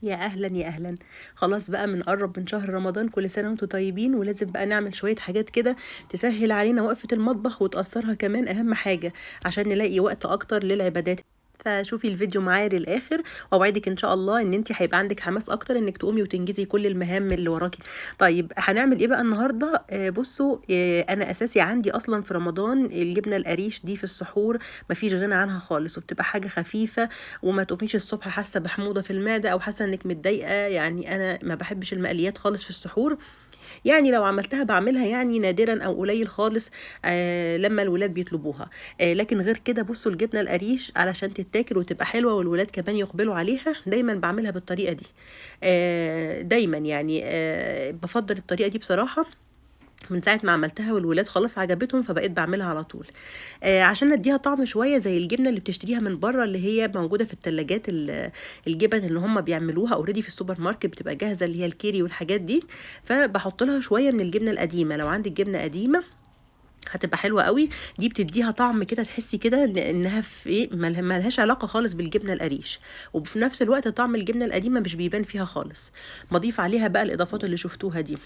يا اهلا يا اهلا. خلاص بقى بنقرب من شهر رمضان، كل سنه وانتم طيبين، ولازم بقى نعمل شويه حاجات كده تسهل علينا وقفه المطبخ وتاثرها كمان، اهم حاجه عشان نلاقي وقت اكتر للعبادات. فشوفي الفيديو معايا للاخر، واوعدك ان شاء الله ان انت هيبقى عندك حماس اكتر انك تقومي وتنجزي كل المهام اللي وراكي. طيب هنعمل ايه بقى النهارده؟ بصوا، انا اساسي عندي اصلا في رمضان الجبنه القريش دي في السحور، مفيش غنى عنها خالص، وبتبقى حاجه خفيفه وما تقوميش الصبح حاسه بحموضه في المعده او حاسه انك متضايقه. يعني انا ما بحبش المقليات خالص في السحور، يعني لو عملتها بعملها يعني نادرا او قليل خالص، لما الولاد بيطلبوها. لكن غير كده بصوا، الجبنه القريش علشان تتاكل وتبقى حلوه والولاد كمان يقبلوا عليها دايما بعملها بالطريقه دي. دايما يعني بفضل الطريقه دي بصراحه، من ساعة ما عملتها والولاد خلاص عجبتهم فبقيت بعملها على طول. عشان اديها طعم شوية زي الجبنة اللي بتشتريها من بره، اللي هي موجودة في التلاجات، الجبن اللي هم بيعملوها اوريدي في السوبر ماركت بتبقى جاهزة، اللي هي الكيري والحاجات دي. فبحط لها شوية من الجبنة القديمة، لو عندك جبنة قديمة هتبقى حلوه قوي. دي بتديها طعم كده، تحسي كده انها في ايه، ملهاش علاقه خالص بالجبنه القريش، وفي نفس الوقت طعم الجبنه القديمه مش بيبان فيها خالص. بضيف عليها بقى الاضافات اللي شفتوها دي.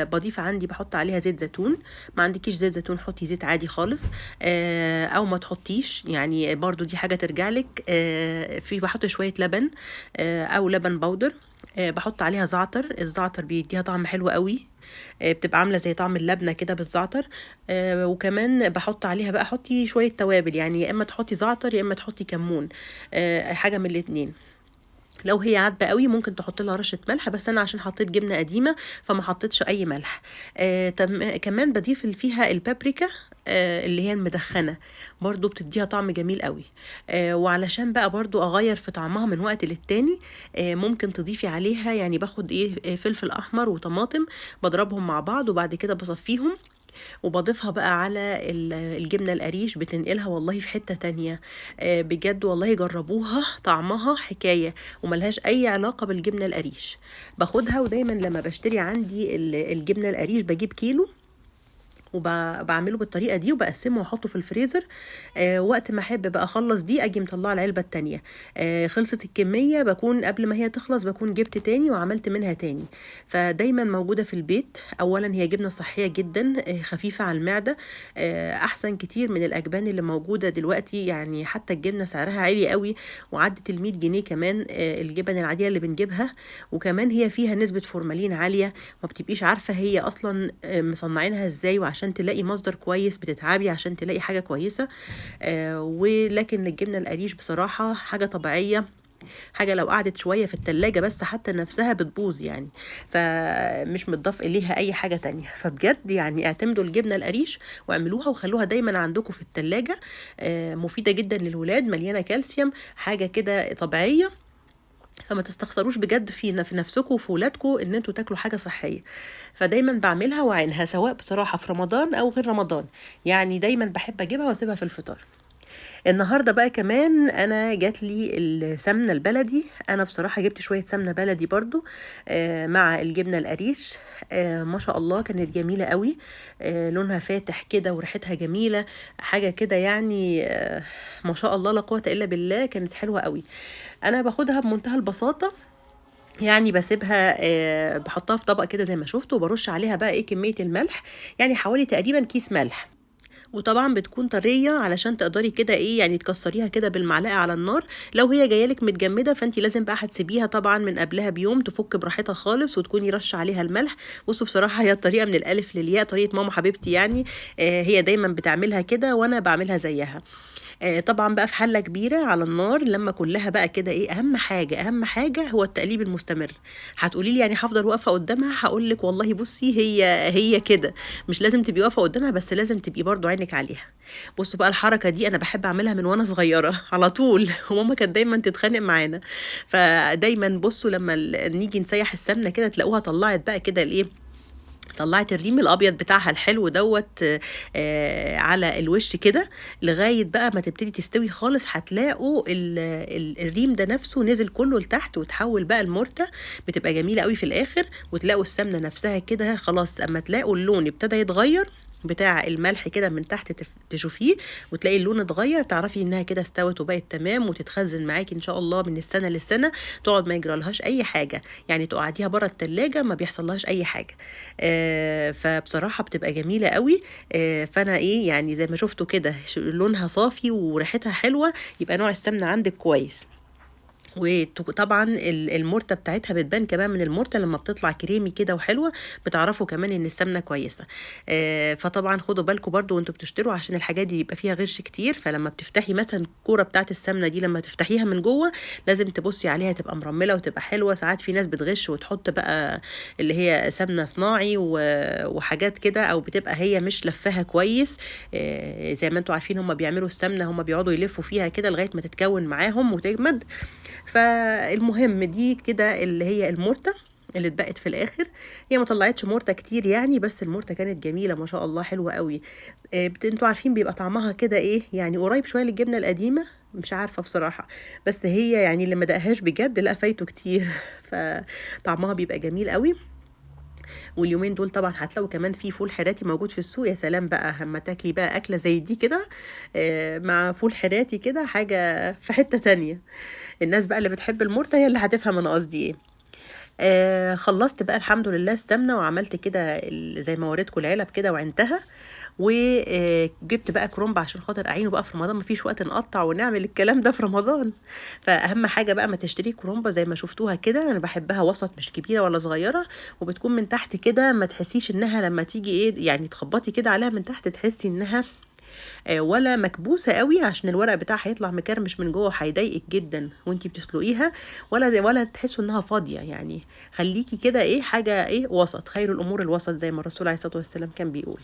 بضيف عندي، بحط عليها زيت زيتون. ما عندكيش زيت زيتون حطي زيت عادي خالص، او ما تحطيش، يعني برضو دي حاجه ترجع لك. في بحط شويه لبن، او لبن بودر. بحط عليها زعتر، الزعتر بيديها طعم حلو قوي. بتبقى عامله زي طعم اللبنه كده بالزعتر. وكمان بحط عليها بقى، حطي شويه توابل، يعني يا اما تحطي زعتر يا اما تحطي كمون، حاجه من الاتنين. لو هي عادبه قوي ممكن تحط لها رشه ملح، بس انا عشان حطيت جبنه قديمه فما حطيتش اي ملح. كمان بضيف فيها البابريكا، اللي هي المدخنه، برضو بتديها طعم جميل قوي. وعلشان بقى برضو اغير في طعمها من وقت للتاني، ممكن تضيفي عليها، يعني باخد ايه، فلفل احمر وطماطم، بضربهم مع بعض وبعد كده بصفيهم وبضيفها بقى على الجبنة القريش، بتنقلها والله في حتة تانية. بجد والله جربوها، طعمها حكاية وملهاش أي علاقة بالجبنة القريش. باخدها ودايما لما بشتري عندي الجبنة القريش بجيب كيلو وبعمله بالطريقه دي وبقسمه واحطه في الفريزر. وقت ما احب بقى اخلص دي اجي مطلعه العلبه التانية. خلصت الكميه بكون قبل ما هي تخلص بكون جبت تاني وعملت منها تاني. فدايما موجوده في البيت. اولا هي جبنه صحيه جدا، خفيفه على المعده، احسن كتير من الاجبان اللي موجوده دلوقتي، يعني حتى الجبنه سعرها عالي قوي وعدت ال 100 جنيه كمان، الجبن العاديه اللي بنجيبها. وكمان هي فيها نسبه فورمالين عاليه، ما بتبقيش عارفه هي اصلا مصنعينها ازاي، وعشان تلاقي مصدر كويس بتتعبي عشان تلاقي حاجه كويسه. ولكن الجبنه القريش بصراحه حاجه طبيعيه، حاجة لو قعدت شوية في التلاجة بس حتى نفسها بتبوظ يعني، فمش متضاف إليها أي حاجة تانية. فبجد يعني اعتمدوا الجبنة القريش واعملوها وخلوها دايما عندكم في التلاجة. مفيدة جدا للولاد، مليانة كالسيوم، حاجة كده طبيعية. فما تستخسروش بجد في نفسكم وفي ولادكم ان انتوا تاكلوا حاجه صحيه. فدايما بعملها وعينها، سواء بصراحه في رمضان او غير رمضان، يعني دايما بحب اجيبها واسيبها في الفطار. النهارده بقى كمان انا جات لي السمنه البلدي، انا بصراحه جبت شويه سمنه بلدي برضو مع الجبنه القريش. ما شاء الله كانت جميله قوي، لونها فاتح كده وريحتها جميله، حاجه كده يعني ما شاء الله لا قوه الا بالله، كانت حلوه قوي. انا باخدها بمنتهى البساطه، يعني بسيبها، بحطها في طبق كده زي ما شفتوا، وبرش عليها بقى ايه كميه الملح، يعني حوالي تقريبا كيس ملح. وطبعا بتكون طريه علشان تقدري كده ايه، يعني تكسريها كده بالمعلقه على النار. لو هي جايالك متجمده فانت لازم بقى هتسيبيها طبعا من قبلها بيوم تفك براحتها خالص، وتكوني رشه عليها الملح. بصوا بصراحه هي الطريقه من الالف للياء، طريقه ماما حبيبتي يعني. هي دايما بتعملها كده وانا بعملها زيها. طبعا بقى في حله كبيره على النار، لما كلها بقى كده ايه، اهم حاجه اهم حاجه هو التقليب المستمر. هتقولي لي يعني هفضل واقفه قدامها، هقول لك والله بصي، هي كده، مش لازم تبقي واقفه قدامها، بس لازم تبقي برضو عينك عليها. بصوا بقى الحركه دي انا بحب اعملها من وانا صغيره على طول وماما كانت دايما تتخانق معانا. فدايما بصوا لما نيجي نسيح السمنه كده تلاقوها طلعت بقى كده الايه، طلعت الريم الابيض بتاعها الحلو دوت، على الوش كده، لغايه بقى ما تبتدي تستوي خالص، هتلاقوا الريم ده نفسه نزل كله لتحت وتحول بقى المرته، بتبقى جميله قوي في الاخر. وتلاقوا السمنه نفسها كده خلاص، اما تلاقوا اللون ابتدى يتغير بتاع الملح كده من تحت تشوفيه وتلاقي اللون اتغير، تعرفي انها كده استوت وبقت تمام، وتتخزن معاكي ان شاء الله من السنه للسنه، تقعد ما يجرالهاش اي حاجه، يعني تقعديها بره التلاجة ما بيحصلهاش اي حاجه. فبصراحه بتبقى جميله قوي. فانا ايه يعني زي ما شفتوا كده لونها صافي وريحتها حلوه، يبقى نوع السمنه عندك كويس. وطبعا المرته بتاعتها بتبان كمان من المرته لما بتطلع كريمي كده وحلوه، بتعرفوا كمان ان السمنه كويسه. فطبعا خدوا بالكم برضو وانتوا بتشتروا، عشان الحاجات دي يبقى فيها غش كتير، فلما بتفتحي مثلا الكوره بتاعت السمنه دي لما تفتحيها من جوه لازم تبصي عليها تبقى مرمله وتبقى حلوه. ساعات في ناس بتغش وتحط بقى اللي هي سمنه صناعي وحاجات كده، او بتبقى هي مش لفاها كويس. زي ما انتوا عارفين هم بيعملوا السمنه، هم بيقعدوا يلفوا فيها كده لغايه ما تتكون معاهم وتجمد. فالمهم دي كده اللي هي المرته اللي اتبقت في الاخر. هي ما طلعتش مرته كتير يعني، بس المرته كانت جميله ما شاء الله، حلوه قوي. انتوا عارفين بيبقى طعمها كده ايه يعني، قريب شويه للجبنه القديمه، مش عارفه بصراحه، بس هي يعني اللي ما دقهاش بجد لا فايته كتير. فطعمها بيبقى جميل قوي. واليومين دول طبعا هتلاقوا كمان في فول حراتي موجود في السوق. يا سلام بقى اما تاكلي بقى اكله زي دي كده مع فول حراتي كده، حاجه في حته تانية. الناس بقى اللي بتحب المرته هي اللي هتفهم انا قصدي ايه. خلصت بقى الحمد لله السمنه، وعملت كده زي ما وريتكم العلب كده وعنتها. وجبت بقى كرومب عشان خاطر اعينه بقى في رمضان، مفيش وقت نقطع ونعمل الكلام ده في رمضان. فاهم حاجه بقى ما تشتري كرومبه زي ما شفتوها كده، انا بحبها وسط مش كبيره ولا صغيره، وبتكون من تحت كده ما تحسيش انها لما تيجي ايه يعني تخبطي كده عليها من تحت تحسي انها ولا مكبوسه قوي، عشان الورق بتاعها هيطلع مكرمش من جوه هيضايقك جدا وانتي بتسلقيها، ولا تحسوا انها فاضيه يعني. خليكي كده ايه حاجه ايه وسط، خير الامور الوسط زي ما الرسول عليه الصلاه والسلام كان بيقول.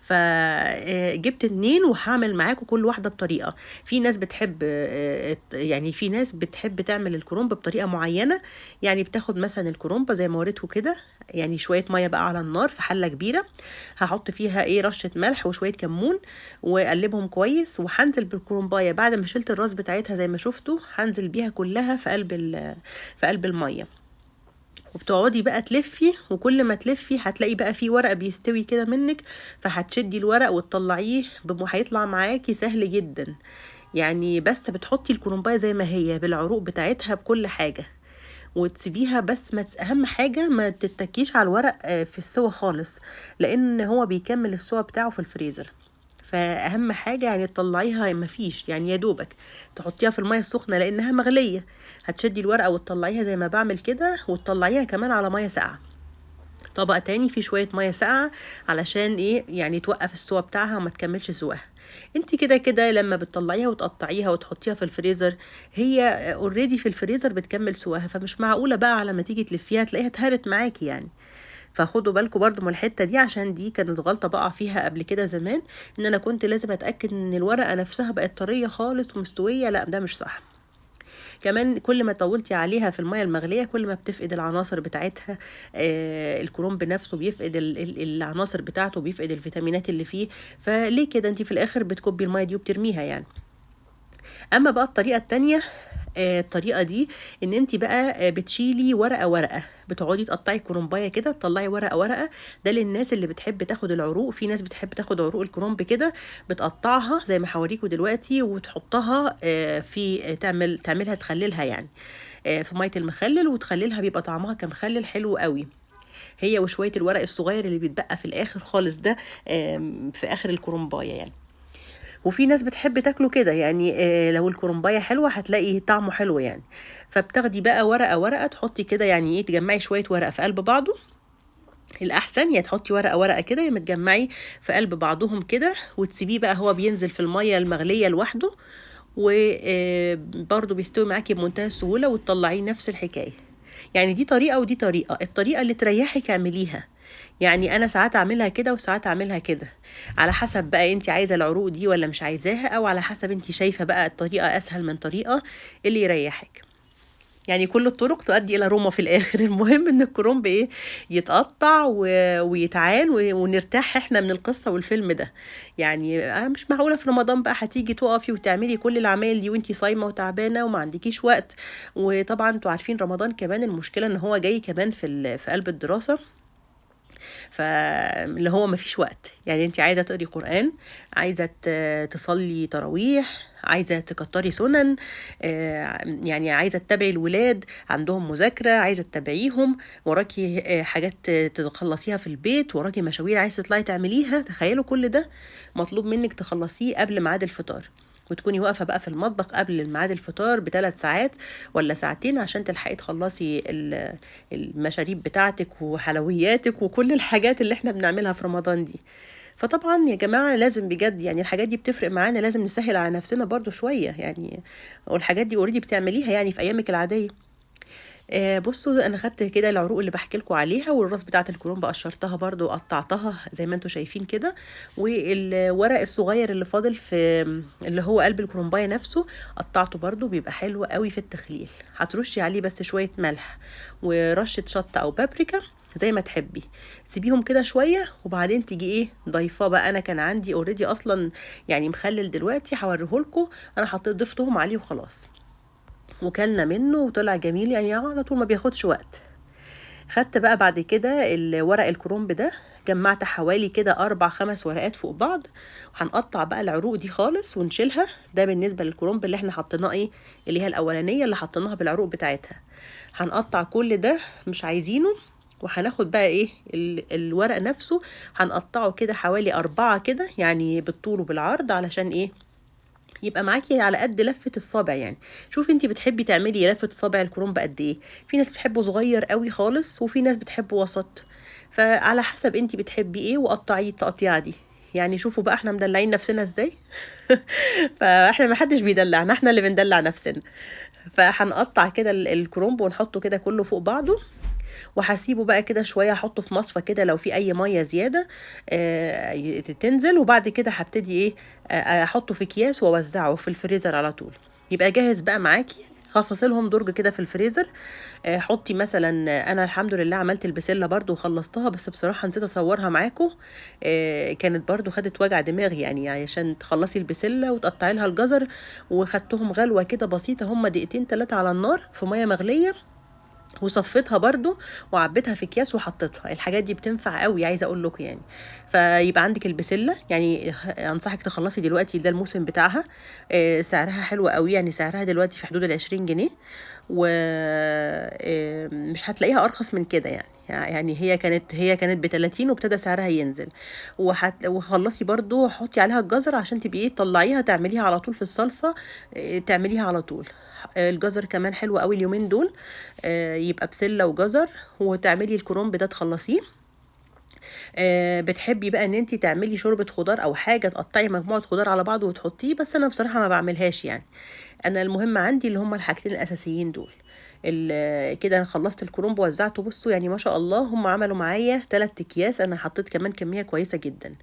فجبت 2 وهعمل معاكم كل واحدة بطريقة. في ناس بتحب يعني في ناس بتحب تعمل الكرومب بطريقة معينة، يعني بتاخد مثلا الكرومبة زي ما وريته كده، يعني شوية مية بقى على النار في حلة كبيرة، هحط فيها ايه رشة ملح وشوية كمون واقلبهم كويس، وهنزل بالكرومباية بعد ما شلت الراس بتاعتها زي ما شفتوا، هنزل بيها كلها في قلب المية. وبتقعدي بقى تلفي، وكل ما تلفي هتلاقي بقى في ورق بيستوي كده منك، فهتشدي الورق وتطلعيه هيطلع معاكي سهل جدا يعني. بس بتحطي الكرنبايه زي ما هي بالعروق بتاعتها بكل حاجه، وتسيبيها. بس ما اهم حاجه ما تتكيش على الورق في السوا خالص، لان هو بيكمل السوا بتاعه في الفريزر. فاهم حاجه يعني تطلعيها ما فيش يعني، يا دوبك تحطيها في الميه السخنه لانها مغليه، هتشدي الورقه وتطلعيها زي ما بعمل كده، وتطلعيها كمان على ميه ساقعه، طبق تاني فيه شويه ميه ساقعه، علشان ايه يعني توقف السوا بتاعها وما تكملش سواها. انت كده كده لما بتطلعيها وتقطعيها وتحطيها في الفريزر، هي اوريدي في الفريزر بتكمل سواها، فمش معقوله بقى على ما تيجي تلفيها تلاقيها اتهرت معاكي يعني. فخدوا بالكم برضو من الحته دي، عشان دي كانت غلطه بقع فيها قبل كده زمان، ان انا كنت لازم اتاكد ان الورقه نفسها بقت طريه خالص ومستويه، لا ده مش صح. كمان كل ما طولتي عليها في الميه المغليه كل ما بتفقد العناصر بتاعتها. الكرنب نفسه بيفقد العناصر بتاعته، بيفقد الفيتامينات اللي فيه، فليه كده انت في الاخر بتكبي الميه دي وبترميها يعني. اما بقى الطريقه التانية، الطريقه دي ان انت بقى بتشيلي ورقه ورقه، بتقعدي تقطعي كرنبايه كده تطلعي ورقه ورقه. ده للناس اللي بتحب تاخد العروق، في ناس بتحب تاخد عروق الكرنب كده، بتقطعها زي ما هوريكم دلوقتي وتحطها في تعملها تخللها يعني في ميه المخلل وتخللها، بيبقى طعمها كمخلل حلو قوي، هي وشويه الورق الصغير اللي بيتبقى في الاخر خالص ده في اخر الكرنبايه يعني. وفي ناس بتحب تاكله كده يعني، لو الكرنبايه حلوه هتلاقي طعمه حلو يعني. فبتاخدي بقى ورقه ورقه تحطي كده يعني ايه، تجمعي شويه ورق في قلب بعضه، الاحسن يا تحطي ورقه ورقه كده يا متجمعي في قلب بعضهم كده، وتسيبيه بقى هو بينزل في الميه المغليه لوحده، وبرضه بيستوي معاكي بمنتهى السهوله، وتطلعيه نفس الحكايه. يعني دي طريقه ودي طريقه، الطريقه اللي تريحك اعمليها. يعني انا ساعات اعملها كده وساعات اعملها كده، على حسب بقى انت عايزه العروق دي ولا مش عايزاها، او على حسب انت شايفه بقى الطريقه اسهل من طريقه اللي يريحك. يعني كل الطرق تؤدي الى روما في الاخر. المهم ان الكرنب ايه يتقطع ويتعان ونرتاح احنا من القصه والفيلم ده يعني. مش معقوله في رمضان بقى هتيجي تقفي وتعملي كل العمايل دي وانتي صايمه وتعبانه وما عندكيش وقت. وطبعا انتوا عارفين رمضان كمان المشكله ان هو جاي كمان في قلب الدراسه، فاللي هو مفيش وقت، يعني انت عايزة تقري قرآن، عايزة تصلي تراويح، عايزة تكتري سنن، يعني عايزة تتابعي الولاد عندهم مذاكرة، عايزة تتابعيهم، وراكي حاجات تخلصيها في البيت، وراكي مشاوير عايزة تطلعي تعمليها. تخيلوا كل ده مطلوب منك تخلصيه قبل ميعاد الفطار، وتكوني واقفة بقى في المطبخ قبل ميعاد الفطار ب3 ساعات ولا ساعتين عشان تلحقي تخلصي المشاريب بتاعتك وحلوياتك وكل الحاجات اللي احنا بنعملها في رمضان دي. فطبعا يا جماعة لازم بجد يعني الحاجات دي بتفرق معانا، لازم نسهل على نفسنا برضو شوية يعني، والحاجات دي اوريدي بتعمليها يعني في ايامك العادية. بصوا انا خدت كده العروق اللي بحكي لكم عليها، والراس بتاعه الكرنب قشرتها برضو وقطعتها زي ما انتم شايفين كده، والورق الصغير اللي فاضل في اللي هو قلب الكرنبايه نفسه قطعته برضو، بيبقى حلو قوي في التخليل. هترشي عليه بس شويه ملح ورشه شطه او بابريكا زي ما تحبي، سيبيهم كده شويه وبعدين تيجي ايه ضيفاه بقى. انا كان عندي اوريدي اصلا يعني مخلل دلوقتي هوريهولكم، انا حطيت ضفتهم عليه وخلاص، وكلنا منه وطلع جميل يعني على طول، ما بياخدش وقت. خدت بقى بعد كده الورق الكرنب ده، جمعت حوالي كده 4 5 ورقات فوق بعض، وهنقطع بقى العروق دي خالص ونشيلها. ده بالنسبة للكرنب اللي احنا حطيناه ايه، اللي هي الأولانية اللي حطيناها بالعروق بتاعتها. هنقطع كل ده مش عايزينه، وهناخد بقى ايه الورق نفسه هنقطعه كده حوالي 4 كده يعني بالطول وبالعرض، علشان ايه يبقى معاكي على قد لفة الصابع. يعني شوفي انتي بتحبي تعملي لفة صابع الكرنب قد ايه، في ناس بتحبه صغير قوي خالص وفي ناس بتحبه وسط، فعلى حسب انتي بتحبي ايه وقطعيه التقطيعة دي. يعني شوفوا بقى احنا مدلعين نفسنا ازاي. فاحنا ما حدش بيدلعنا، احنا اللي بندلع نفسنا. فهنقطع كده الكرنب ونحطه كده كله فوق بعضه، وهسيبه بقى كده شويه، احطه في مصفى كده لو في اي ميه زياده تنزل، وبعد كده هبتدي ايه احطه في اكياس واوزعه في الفريزر على طول، يبقى جاهز بقى معاكي. خصصي لهم درج كده في الفريزر. حطي مثلا، انا الحمد لله عملت البسله برضو وخلصتها، بس بصراحه نسيت اصورها معاكم. كانت برضو خدت وجع دماغ يعني عشان تخلصي البسله وتقطعي لها الجزر، وخدتهم غلوه كده بسيطه، هم 2 3 دقايق على النار في ميه مغليه، وصفيتها برضو وعبيتها في اكياس وحطيتها. الحاجات دي بتنفع قوي عايزه اقول لكم يعني. فيبقى عندك البسله، يعني انصحك تخلصي دلوقتي، ده الموسم بتاعها. سعرها حلو قوي، يعني سعرها دلوقتي في حدود 20 جنيه، ومش هتلاقيها ارخص من كده يعني. يعني هي كانت ب30 وابتدى سعرها ينزل. وخلصي برضو حطي عليها الجزر عشان تبقي ايه تطلعيها تعمليها على طول في الصلصه، تعمليها على طول. الجزر كمان حلو قوي اليومين دول، يبقى بسله وجزر، وتعملي الكرنب ده تخلصيه. بتحبي بقى ان انت تعملي شوربه خضار او حاجه، تقطعي مجموعه خضار على بعض وتحطيه، بس انا بصراحه ما بعملهاش يعني. انا المهم عندي اللي هما الحاجتين الاساسيين دول. كده انا خلصت الكرنب ووزعته، بصوا يعني ما شاء الله هم عملوا معايا 3 اكياس، انا حطيت كمان كميه كويسه جدا.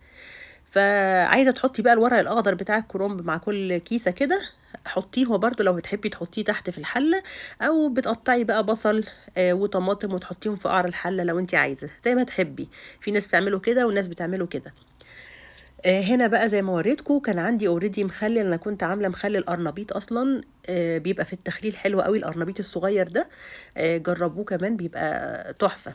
فعايزه تحطي بقى الورق الاخضر بتاع الكرنب مع كل كيسه كده، حطيه هو برضو لو بتحبي تحطيه تحت في الحله، او بتقطعي بقى بصل وطماطم وتحطيهم في قعر الحله لو انت عايزه زي ما تحبي. في ناس بتعمله كده وناس بتعمله كده. هنا بقى زي ما وريتكم كان عندي اوريدي مخلل، انا كنت عامله مخلل قرنبيط اصلا، بيبقى في التخليل حلو قوي القرنبيط الصغير ده. جربوه كمان بيبقى تحفه.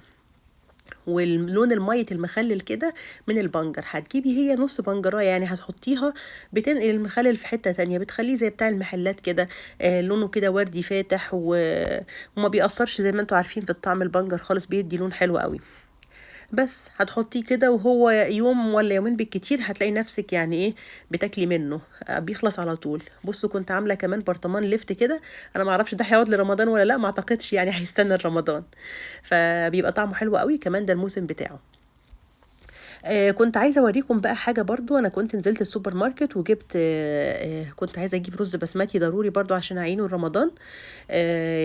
واللون المية المخلل كده من البنجر، هتجيبي هي نص بنجرايه يعني هتحطيها، بتنقل المخلل في حتة تانية، بتخليه زي بتاع المحلات كده، لونه كده وردي فاتح وما بيأثرش زي ما انتوا عارفين في الطعم، البنجر خالص بيدي لون حلو قوي. بس هتحطيه كده وهو يوم ولا يومين بالكتير هتلاقي نفسك يعني ايه بتاكلي منه، بيخلص على طول. بصوا كنت عامله كمان برطمان لفت كده، انا ما اعرفش ده هيقعد لرمضان ولا لا، ما اعتقدش يعني هيستنى رمضان، فبيبقى طعمه حلو قوي كمان، ده الموسم بتاعه. كنت عايزه اوريكم بقى حاجه برضو، انا كنت نزلت السوبر ماركت وجبت كنت عايزه اجيب رز بسمتي ضروري برضو عشان اعينه رمضان،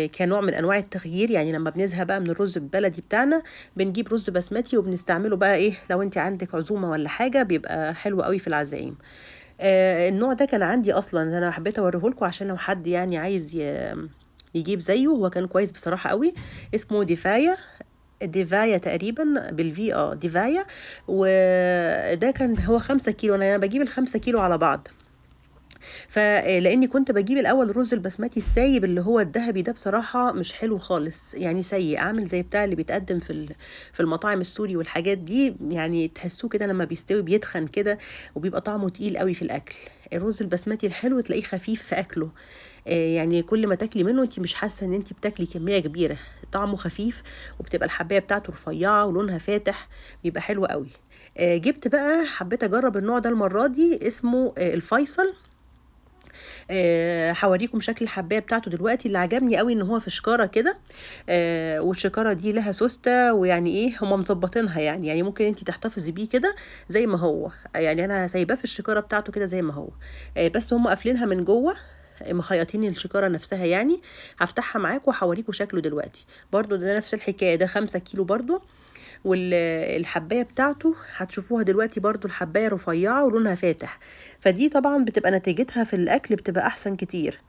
كنوع من انواع التغيير. يعني لما بنزهق بقى من الرز البلدي بتاعنا بنجيب رز بسمتي وبنستعمله بقى ايه لو انت عندك عزومه ولا حاجه، بيبقى حلو قوي في العزايم. النوع ده كان عندي اصلا، انا حبيت اوريهولكم عشان لو حد يعني عايز يجيب زيه، هو كان كويس بصراحه قوي. اسمه ديفايا تقريبا بالفي، ديفايا. وده كان هو 5 كيلو، انا بجيب ال5 كيلو على بعض. فلاني كنت بجيب الاول الرز البسمتي السايب اللي هو الذهبي ده، بصراحه مش حلو خالص، يعني سيء، عامل زي بتاع اللي بيتقدم في المطاعم السوري والحاجات دي، يعني تحسوه كده لما بيستوي بيتخن كده وبيبقى طعمه تقيل قوي في الاكل. الرز البسمتي الحلو تلاقيه خفيف في اكله، يعني كل ما تاكلي منه انت مش حاسه ان انت بتاكلي كميه كبيره، طعمه خفيف وبتبقى الحبايه بتاعته رفيعه ولونها فاتح، بيبقى حلو قوي. جبت بقى، حبيت اجرب النوع ده المره دي، اسمه الفيصل. هوريكم شكل الحبايه بتاعته دلوقتي. اللي عجبني قوي ان هو في شكاره كده، والشكاره دي لها سوسته، ويعني ايه هم مظبطينها، يعني ممكن انت تحتفظي بيه كده زي ما هو، يعني انا سايباه في الشكاره بتاعته كده زي ما هو، بس هم قافلينها من جوه، مخيطين الشكاره نفسها يعني. هفتحها معاكم وهوريكم شكله دلوقتي. برضو ده نفس الحكايه، ده 5 كيلو برضو، والحبايه بتاعته هتشوفوها دلوقتي، برضو الحبايه رفيعه ولونها فاتح، فدي طبعا بتبقى نتيجتها في الاكل بتبقى احسن كتير.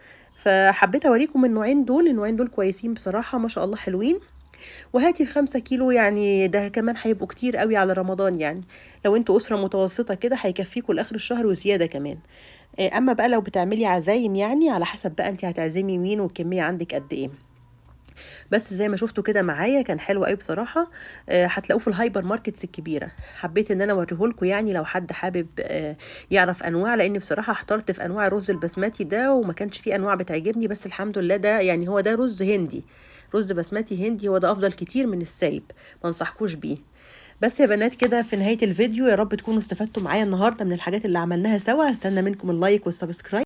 فحبيت اوريكم النوعين دول، النوعين دول كويسين بصراحه، ما شاء الله حلوين. وهاتي ال5 كيلو، يعني ده كمان هيبقوا كتير قوي على رمضان، يعني لو انتوا اسره متوسطه كده هيكفيكوا لاخر الشهر وزياده كمان. اما بقى لو بتعملي عزايم، يعني على حسب بقى انت هتعزمي مين والكميه عندك قد ايه. بس زي ما شفتوا كده معايا كان حلو قوي بصراحه. هتلاقوه في الهايبر ماركتس الكبيره. حبيت ان انا اوريهولكم، يعني لو حد حابب يعرف انواع، لان بصراحه احترت في انواع الرز البسمتي ده وما كانش فيه انواع بتعجبني، بس الحمد لله ده يعني هو ده رز هندي، رز بسمتي هندي، هو ده افضل كتير من السايب، ما انصحكوش بيه. بس يا بنات كده في نهايه الفيديو، يا رب تكونوا استفدتوا معايا النهارده من الحاجات اللي عملناها سوا. هستنى منكم اللايك والسبسكرايب.